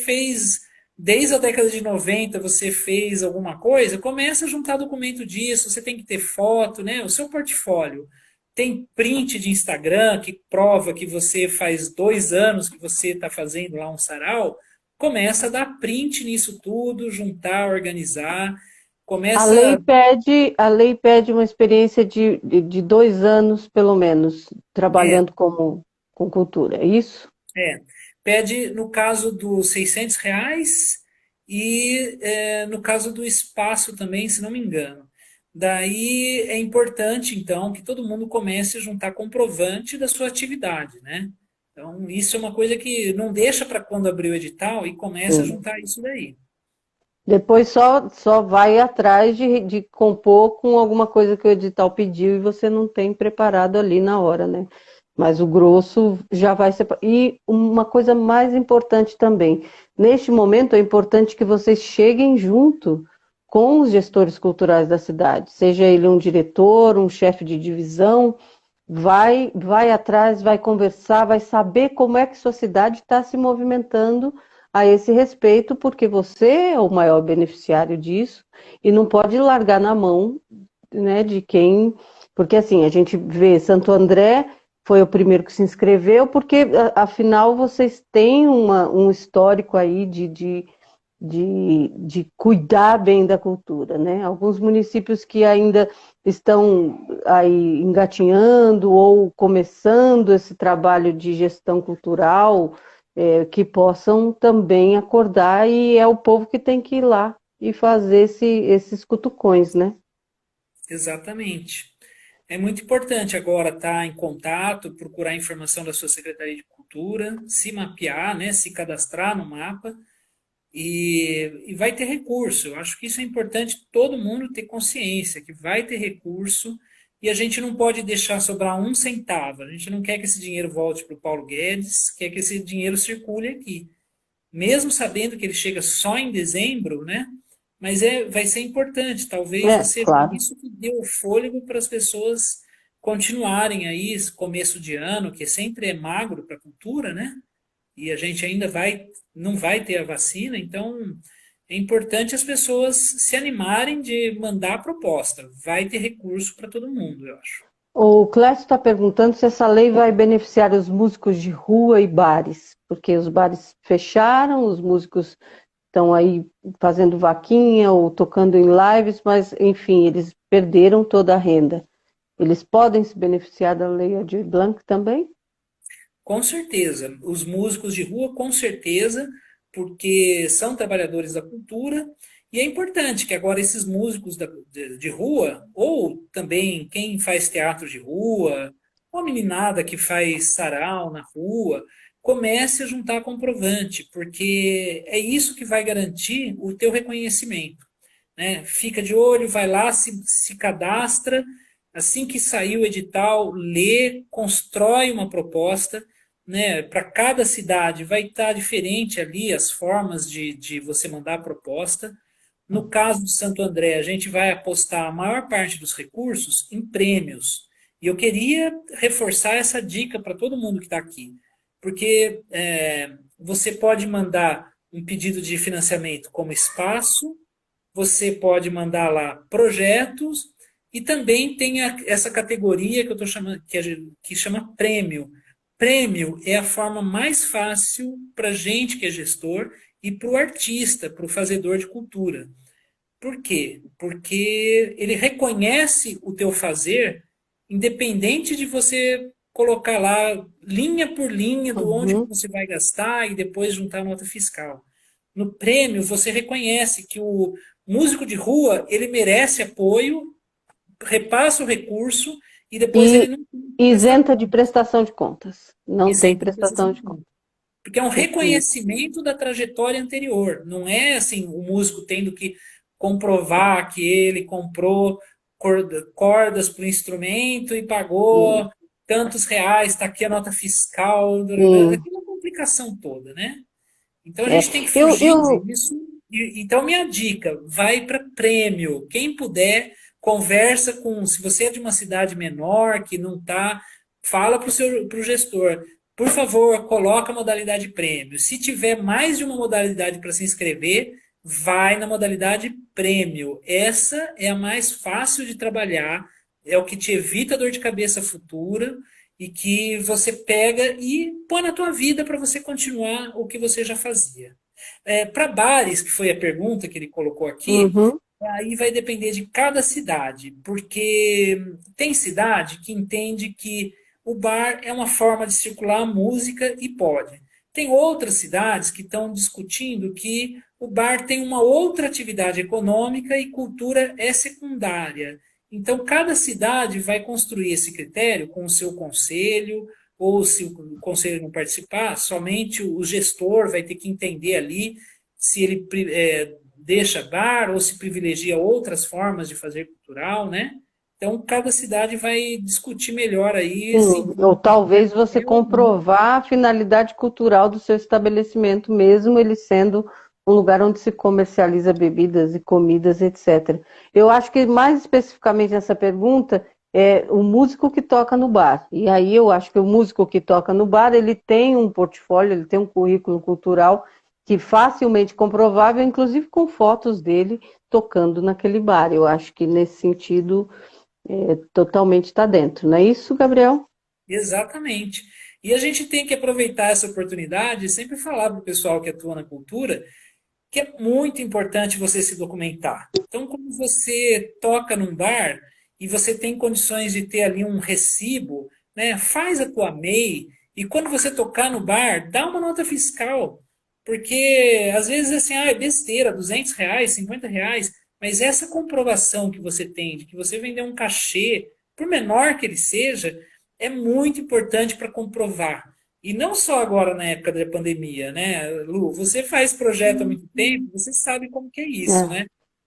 fez, desde a década de 90, você fez alguma coisa, começa a juntar documento disso, você tem que ter foto, né? O seu portfólio. tem print de Instagram que prova que você faz 2 anos que você está fazendo lá um sarau, começa a dar print nisso tudo, juntar, organizar, começa. A lei pede uma experiência de 2 anos, pelo menos, É, trabalhando com cultura, é isso? é, pede no caso dos R$ 600 e no caso do espaço também, se não me engano. Daí é importante, então, que todo mundo comece a juntar comprovante da sua atividade, né? Então, isso é uma coisa que não deixa para quando abrir o edital e comece a Sim. juntar isso daí. Depois só vai atrás de compor com alguma coisa que o edital pediu e você não tem preparado ali na hora, né? Mas o grosso já vai ser. E uma coisa mais importante também, neste momento é importante que vocês cheguem junto com os gestores culturais da cidade, seja ele um diretor, um chefe de divisão, vai atrás, vai conversar, vai saber como é que sua cidade está se movimentando a esse respeito, porque você é o maior beneficiário disso e não pode largar na mão, né, de quem. Porque assim, a gente vê Santo André foi o primeiro que se inscreveu, porque afinal vocês têm um histórico aí de cuidar bem da cultura, né? Alguns municípios que ainda estão aí engatinhando ou começando esse trabalho de gestão cultural, que possam também acordar, e é o povo que tem que ir lá e fazer esses cutucões, né? Exatamente. É muito importante agora estar em contato, procurar informação da sua Secretaria de Cultura, se mapear, né, se cadastrar no mapa e vai ter recurso. Eu acho que isso é importante todo mundo ter consciência, que vai ter recurso e a gente não pode deixar sobrar um centavo. A gente não quer que esse dinheiro volte para o Paulo Guedes, quer que esse dinheiro circule aqui. Mesmo sabendo que ele chega só em dezembro, né? Mas vai ser importante. Talvez É, você claro. isso que deu fôlego para as pessoas continuarem aí, esse começo de ano, que sempre é magro para a cultura, né? E a gente ainda não vai ter a vacina, então é importante as pessoas se animarem de mandar a proposta. Vai ter recurso para todo mundo, eu acho. O Clécio está perguntando se essa lei vai beneficiar os músicos de rua e bares, porque os bares fecharam, os músicos estão aí fazendo vaquinha ou tocando em lives, mas, enfim, eles perderam toda a renda. Eles podem se beneficiar da Lei Aldir Blanc também? Com certeza. Os músicos de rua, com certeza, porque são trabalhadores da cultura. E é importante que agora esses músicos de rua, ou também quem faz teatro de rua, ou a meninada que faz sarau na rua, comece a juntar comprovante, porque é isso que vai garantir o teu reconhecimento, né? Fica de olho, vai lá, se cadastra, assim que sair o edital, lê, constrói uma proposta, né? Para cada cidade vai estar diferente ali as formas de você mandar a proposta. No caso de Santo André, a gente vai apostar a maior parte dos recursos em prêmios. E eu queria reforçar essa dica para todo mundo que está aqui, porque você pode mandar um pedido de financiamento como espaço, você pode mandar lá projetos e também tem essa categoria que eu estou chamando, que chama prêmio. Prêmio é a forma mais fácil para a gente que é gestor e para o artista, para o fazedor de cultura. Por quê? Porque ele reconhece o teu fazer, independente de você colocar lá linha por linha do onde que Uhum. você vai gastar e depois juntar a nota fiscal. No prêmio, você reconhece que o músico de rua, ele merece apoio, repassa o recurso e depois ele E não tem que prestar isenta de contas. prestação de contas. Não tem Isento de prestação prestação de de contas. contas. Porque é um Perfeito. reconhecimento da trajetória anterior. Não é assim o músico tendo que comprovar que ele comprou cordas para o instrumento e Sim. pagou tantos reais, está aqui a nota fiscal, Sim. aquela complicação toda, né? Então a É. gente tem que Eu, fugir eu, disso. Então, minha dica, vai para prêmio. Quem puder, conversa com. Se você é de uma cidade menor, que não está, fala para o gestor. Por favor, coloca a modalidade prêmio. Se tiver mais de uma modalidade para se inscrever, vai na modalidade prêmio. Essa é a mais fácil de trabalhar, é o que te evita dor de cabeça futura e que você pega e põe na tua vida para você continuar o que você já fazia. Para bares, que foi a pergunta que ele colocou aqui, Uhum. aí vai depender de cada cidade, porque tem cidade que entende que o bar é uma forma de circular a música e pode. Tem outras cidades que estão discutindo que o bar tem uma outra atividade econômica e cultura é secundária. Então, cada cidade vai construir esse critério com o seu conselho, ou se o conselho não participar, somente o gestor vai ter que entender ali se ele deixa bar ou se privilegia outras formas de fazer cultural, né? Então, cada cidade vai discutir melhor aí se Sim, ou talvez você é ou não. comprovar a finalidade cultural do seu estabelecimento, mesmo ele sendo um lugar onde se comercializa bebidas e comidas, etc. Eu acho que mais especificamente nessa pergunta é o músico que toca no bar. E aí eu acho que o músico que toca no bar, ele tem um portfólio, ele tem um currículo cultural que facilmente comprovável, inclusive com fotos dele tocando naquele bar. Eu acho que nesse sentido totalmente está dentro, não é isso, Gabriel? Exatamente. E a gente tem que aproveitar essa oportunidade e sempre falar para o pessoal que atua na cultura que é muito importante você se documentar. Então, quando você toca num bar e você tem condições de ter ali um recibo, né, faz a tua MEI e quando você tocar no bar, dá uma nota fiscal. Porque às vezes assim, é besteira, R$ 200, R$ 50, mas essa comprovação que você tem de que você vendeu um cachê, por menor que ele seja, é muito importante para comprovar. E não só agora na época da pandemia, né, Lu? Você faz projeto há muito tempo, você sabe como que é isso, É. né?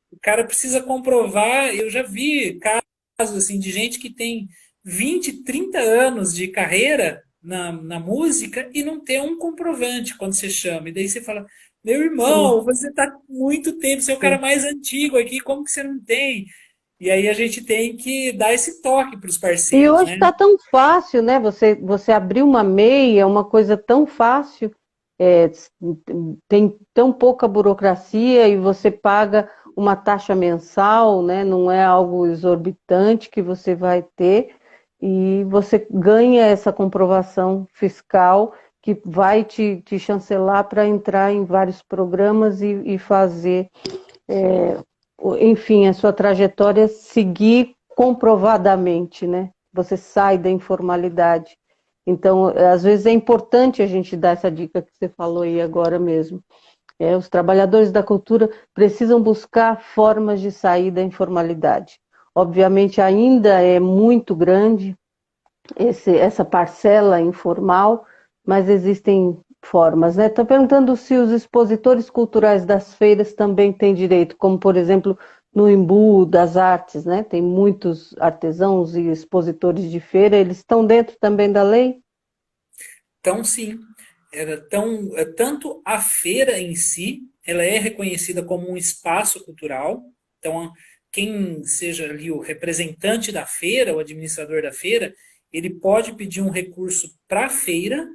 O cara precisa comprovar. Eu já vi casos assim de gente que tem 20, 30 anos de carreira na música e não tem um comprovante quando você chama. E daí você fala, meu Sim, irmão, você está muito tempo, você é o cara sim. mais antigo aqui, como que você não tem? E aí a gente tem que dar esse toque para os E parceiros, hoje né? está tão fácil, né? Você abrir uma MEI é uma coisa tão fácil, é, tem tão pouca burocracia e você paga uma taxa mensal, né? Não é algo exorbitante que você vai ter e você ganha essa comprovação fiscal que vai te chancelar para entrar em vários programas e fazer enfim, a sua trajetória seguir comprovadamente, né? Você sai da informalidade. Então, às vezes é importante a gente dar essa dica que você falou aí agora mesmo. Os trabalhadores da cultura precisam buscar formas de sair da informalidade. Obviamente, ainda é muito grande essa parcela informal, mas existem formas, né? Estou perguntando se os expositores culturais das feiras também têm direito, como, por exemplo, no Embu das Artes, né? Tem muitos artesãos e expositores de feira, eles estão dentro também da lei? Então, sim, tanto a feira em si, ela é reconhecida como um espaço cultural. Então, quem seja ali o representante da feira, o administrador da feira, ele pode pedir um recurso para a feira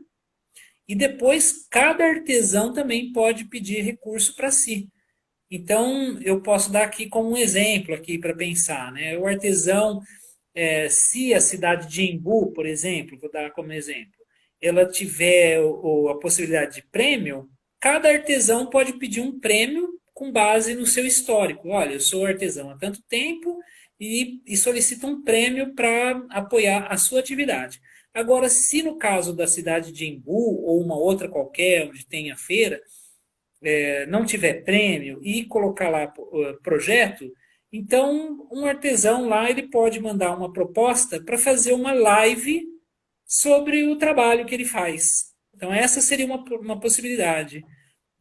e depois cada artesão também pode pedir recurso para si. Então, eu posso dar aqui como um exemplo aqui para pensar, né? O artesão, se a cidade de Embu, por exemplo, vou dar como exemplo, ela tiver a possibilidade de prêmio, cada artesão pode pedir um prêmio com base no seu histórico. Olha, eu sou artesão há tanto tempo e solicito um prêmio para apoiar a sua atividade. Agora, se no caso da cidade de Embu ou uma outra qualquer onde tenha feira, não tiver prêmio e colocar lá projeto, então um artesão lá ele pode mandar uma proposta para fazer uma live sobre o trabalho que ele faz. Então essa seria uma possibilidade.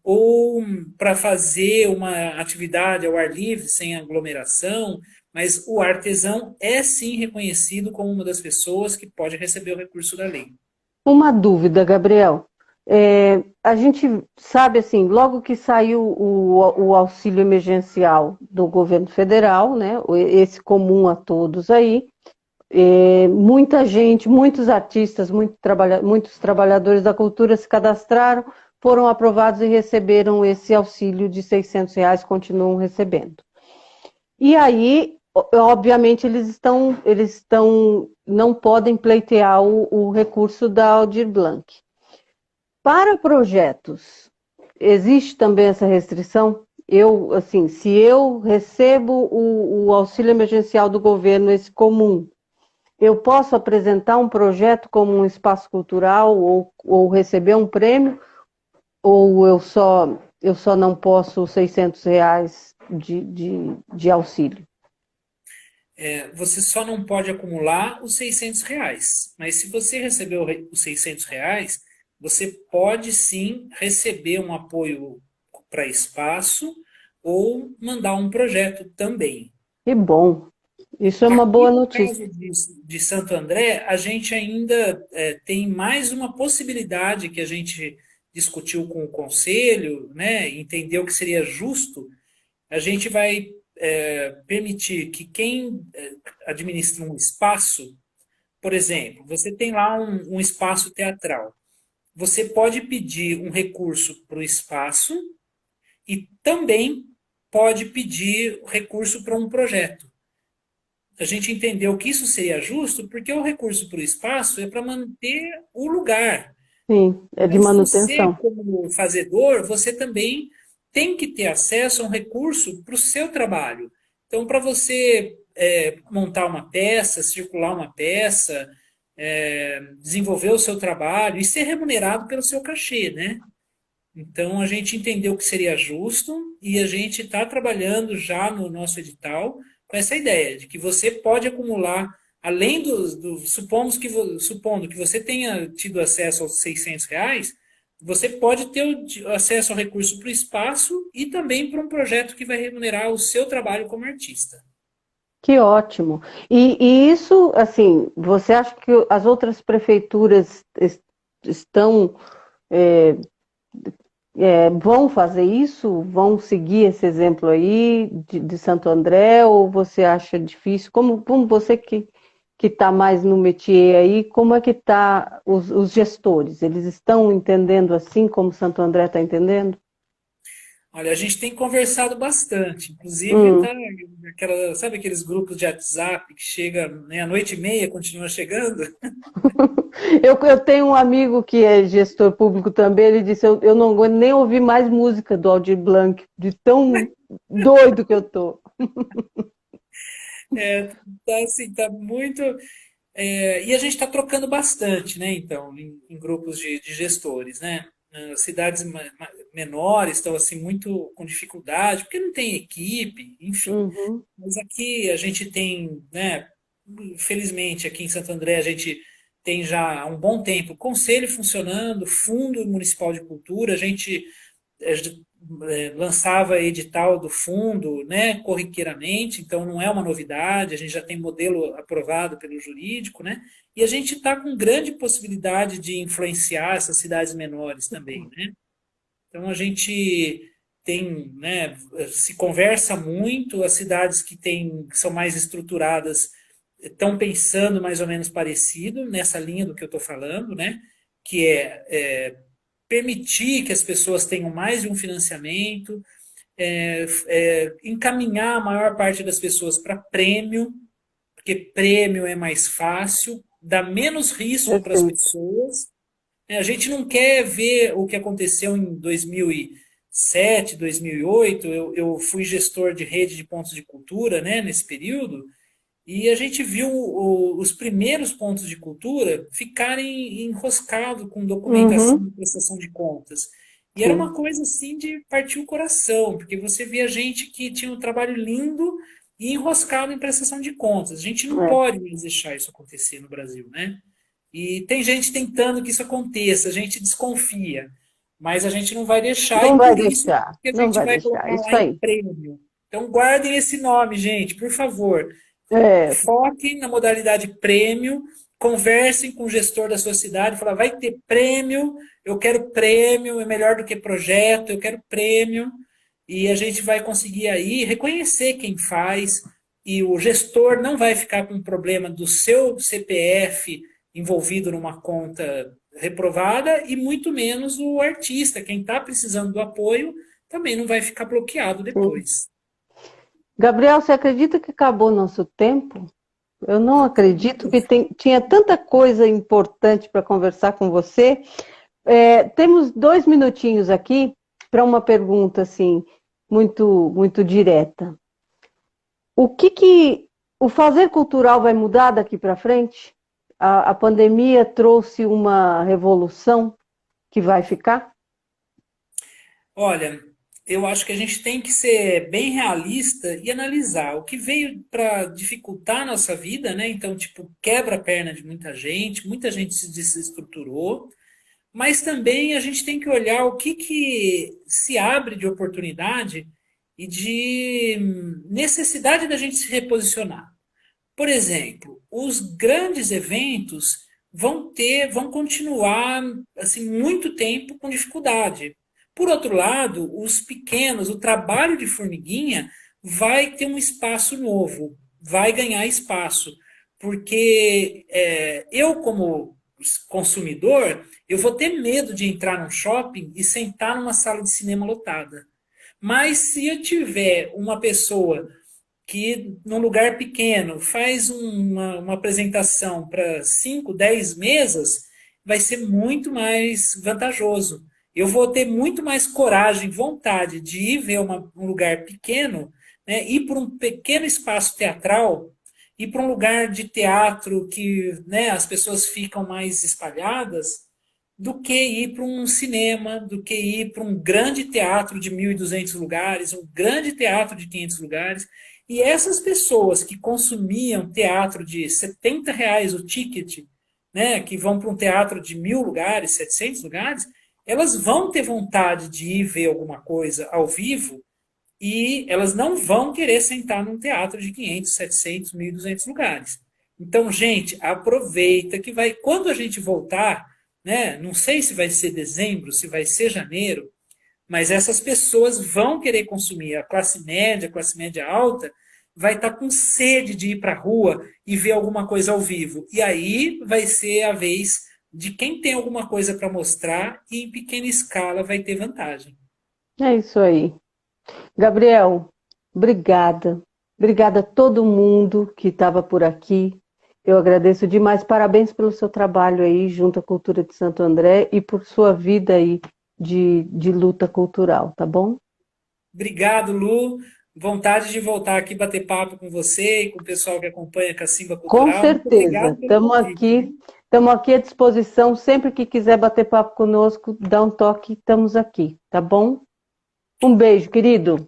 Ou para fazer uma atividade ao ar livre, sem aglomeração, mas o artesão é sim reconhecido como uma das pessoas que pode receber o recurso da lei. Uma dúvida, Gabriel. A gente sabe assim, logo que saiu o auxílio emergencial do governo federal, né, esse comum a todos aí, muita gente, muitos artistas, muitos trabalhadores da cultura se cadastraram, foram aprovados e receberam esse auxílio de R$ 600, continuam recebendo. E aí, obviamente não podem pleitear o recurso da Aldir Blanc. Para projetos, existe também essa restrição? Eu, assim, se eu recebo o auxílio emergencial do governo, esse comum, eu posso apresentar um projeto como um espaço cultural ou receber um prêmio? Ou eu só não posso R$ 600 de auxílio? Você só não pode acumular os R$ 600. Mas se você recebeu os R$ 600, você pode sim receber um apoio para espaço ou mandar um projeto também. Que bom, isso é uma Aqui, boa no notícia. caso de Santo André, a gente ainda tem mais uma possibilidade que a gente discutiu com o conselho, né, entendeu que seria justo. A gente vai permitir que quem administra um espaço, por exemplo, você tem lá um espaço teatral, você pode pedir um recurso para o espaço e também pode pedir recurso para um projeto. A gente entendeu que isso seria justo porque o recurso para o espaço é para manter o lugar. Sim, é de Mas você, manutenção. como fazedor, você também tem que ter acesso a um recurso para o seu trabalho. Então, para você montar uma peça, circular uma peça, desenvolver o seu trabalho e ser remunerado pelo seu cachê, né? Então, a gente entendeu que seria justo e a gente está trabalhando já no nosso edital com essa ideia de que você pode acumular, além supondo que você tenha tido acesso aos R$ 600, você pode ter acesso ao recurso para o espaço e também para um projeto que vai remunerar o seu trabalho como artista. Que ótimo. E isso, assim, você acha que as outras prefeituras estão, é, vão fazer isso? Vão seguir esse exemplo aí de Santo André? Ou você acha difícil? Como você que está mais no métier aí, como é que está os gestores? Eles estão entendendo assim como Santo André está entendendo? Olha, a gente tem conversado bastante, inclusive Hum. tá sabe aqueles grupos de WhatsApp que chega meia-noite e meia, continua chegando? Eu tenho um amigo que é gestor público também, ele disse, eu não aguento nem ouvir mais música do Aldir Blanc, de tão doido que eu tô. Tá assim, tá muito. E a gente está trocando bastante, né? Então, em grupos de gestores, né? Cidades menores estão assim muito com dificuldade, porque não tem equipe, enfim. Uhum. Mas aqui a gente tem, né? Felizmente, aqui em Santo André a gente tem já há um bom tempo conselho funcionando, Fundo Municipal de Cultura, a gente é, lançava edital do fundo, né, corriqueiramente, então não é uma novidade, a gente já tem modelo aprovado pelo jurídico, né, e a gente está com grande possibilidade de influenciar essas cidades menores também, né. Então a gente tem, né, se conversa muito, as cidades que são mais estruturadas estão pensando mais ou menos parecido nessa linha do que eu estou falando, né, que permitir que as pessoas tenham mais de um financiamento, encaminhar a maior parte das pessoas para prêmio, porque prêmio é mais fácil, dá menos risco para as Perfeito. pessoas. A gente não quer ver o que aconteceu em 2007, 2008. Eu fui gestor de rede de pontos de cultura, né, nesse período, e a gente viu os primeiros pontos de cultura ficarem enroscados com documentação Uhum. de prestação de contas. E era uma Sim. coisa assim de partir o coração, porque você via gente que tinha um trabalho lindo e enroscado em prestação de contas. A gente não É. pode mais deixar isso acontecer no Brasil, né? E tem gente tentando que isso aconteça, a gente desconfia, mas a gente não vai deixar Não e vai por isso deixar, que a não gente vai vai deixar. colocar Isso lá em aí. prêmio. Então guardem esse nome, gente, por favor. É, Foquem na modalidade prêmio, conversem com o gestor da sua cidade, falar, vai ter prêmio, eu quero prêmio, é melhor do que projeto, eu quero prêmio, e a gente vai conseguir aí reconhecer quem faz, e o gestor não vai ficar com o problema do seu CPF envolvido numa conta reprovada, e muito menos o artista, quem está precisando do apoio, também não vai ficar bloqueado sim. depois. Gabriel, você acredita que acabou nosso tempo? Eu não acredito que tinha tanta coisa importante para conversar com você. Temos 2 minutinhos aqui para uma pergunta assim, muito direta. O que o fazer cultural vai mudar daqui para frente? A pandemia trouxe uma revolução que vai ficar? Olha, eu acho que a gente tem que ser bem realista e analisar o que veio para dificultar a nossa vida, né? Então, tipo, quebra a perna de muita gente se desestruturou, mas também a gente tem que olhar o que se abre de oportunidade e de necessidade da gente se reposicionar. Por exemplo, os grandes eventos vão continuar assim muito tempo com dificuldade. Por outro lado, os pequenos, o trabalho de formiguinha vai ter um espaço novo, vai ganhar espaço, porque eu como consumidor, eu vou ter medo de entrar num shopping e sentar numa sala de cinema lotada. Mas se eu tiver uma pessoa que num lugar pequeno faz uma apresentação para 5, 10 mesas, vai ser muito mais vantajoso. Eu vou ter muito mais coragem, vontade de ir ver um lugar pequeno, né, ir para um pequeno espaço teatral, ir para um lugar de teatro que, né, as pessoas ficam mais espalhadas, do que ir para um cinema, do que ir para um grande teatro de 1.200 lugares, um grande teatro de 500 lugares. E essas pessoas que consumiam teatro de R$ 70 o ticket, né, que vão para um teatro de 1.000 lugares, 700 lugares, elas vão ter vontade de ir ver alguma coisa ao vivo e elas não vão querer sentar num teatro de 500, 700, 1.200 lugares. Então, gente, aproveita que vai, quando a gente voltar, né, não sei se vai ser dezembro, se vai ser janeiro, mas essas pessoas vão querer consumir. A classe média alta, vai estar com sede de ir para a rua e ver alguma coisa ao vivo. E aí vai ser a vez de quem tem alguma coisa para mostrar e em pequena escala vai ter vantagem. É isso aí. Gabriel, obrigada. Obrigada a todo mundo que estava por aqui. Eu agradeço demais. Parabéns pelo seu trabalho aí junto à Cultura de Santo André e por sua vida aí de luta cultural, tá bom? Obrigado, Lu. Vontade de voltar aqui bater papo com você e com o pessoal que acompanha a Cacimba Com Cultural. Muito certeza. obrigado pelo convite. Estamos aqui à disposição. Sempre que quiser bater papo conosco, dá um toque, estamos aqui, tá bom? Um beijo, querido.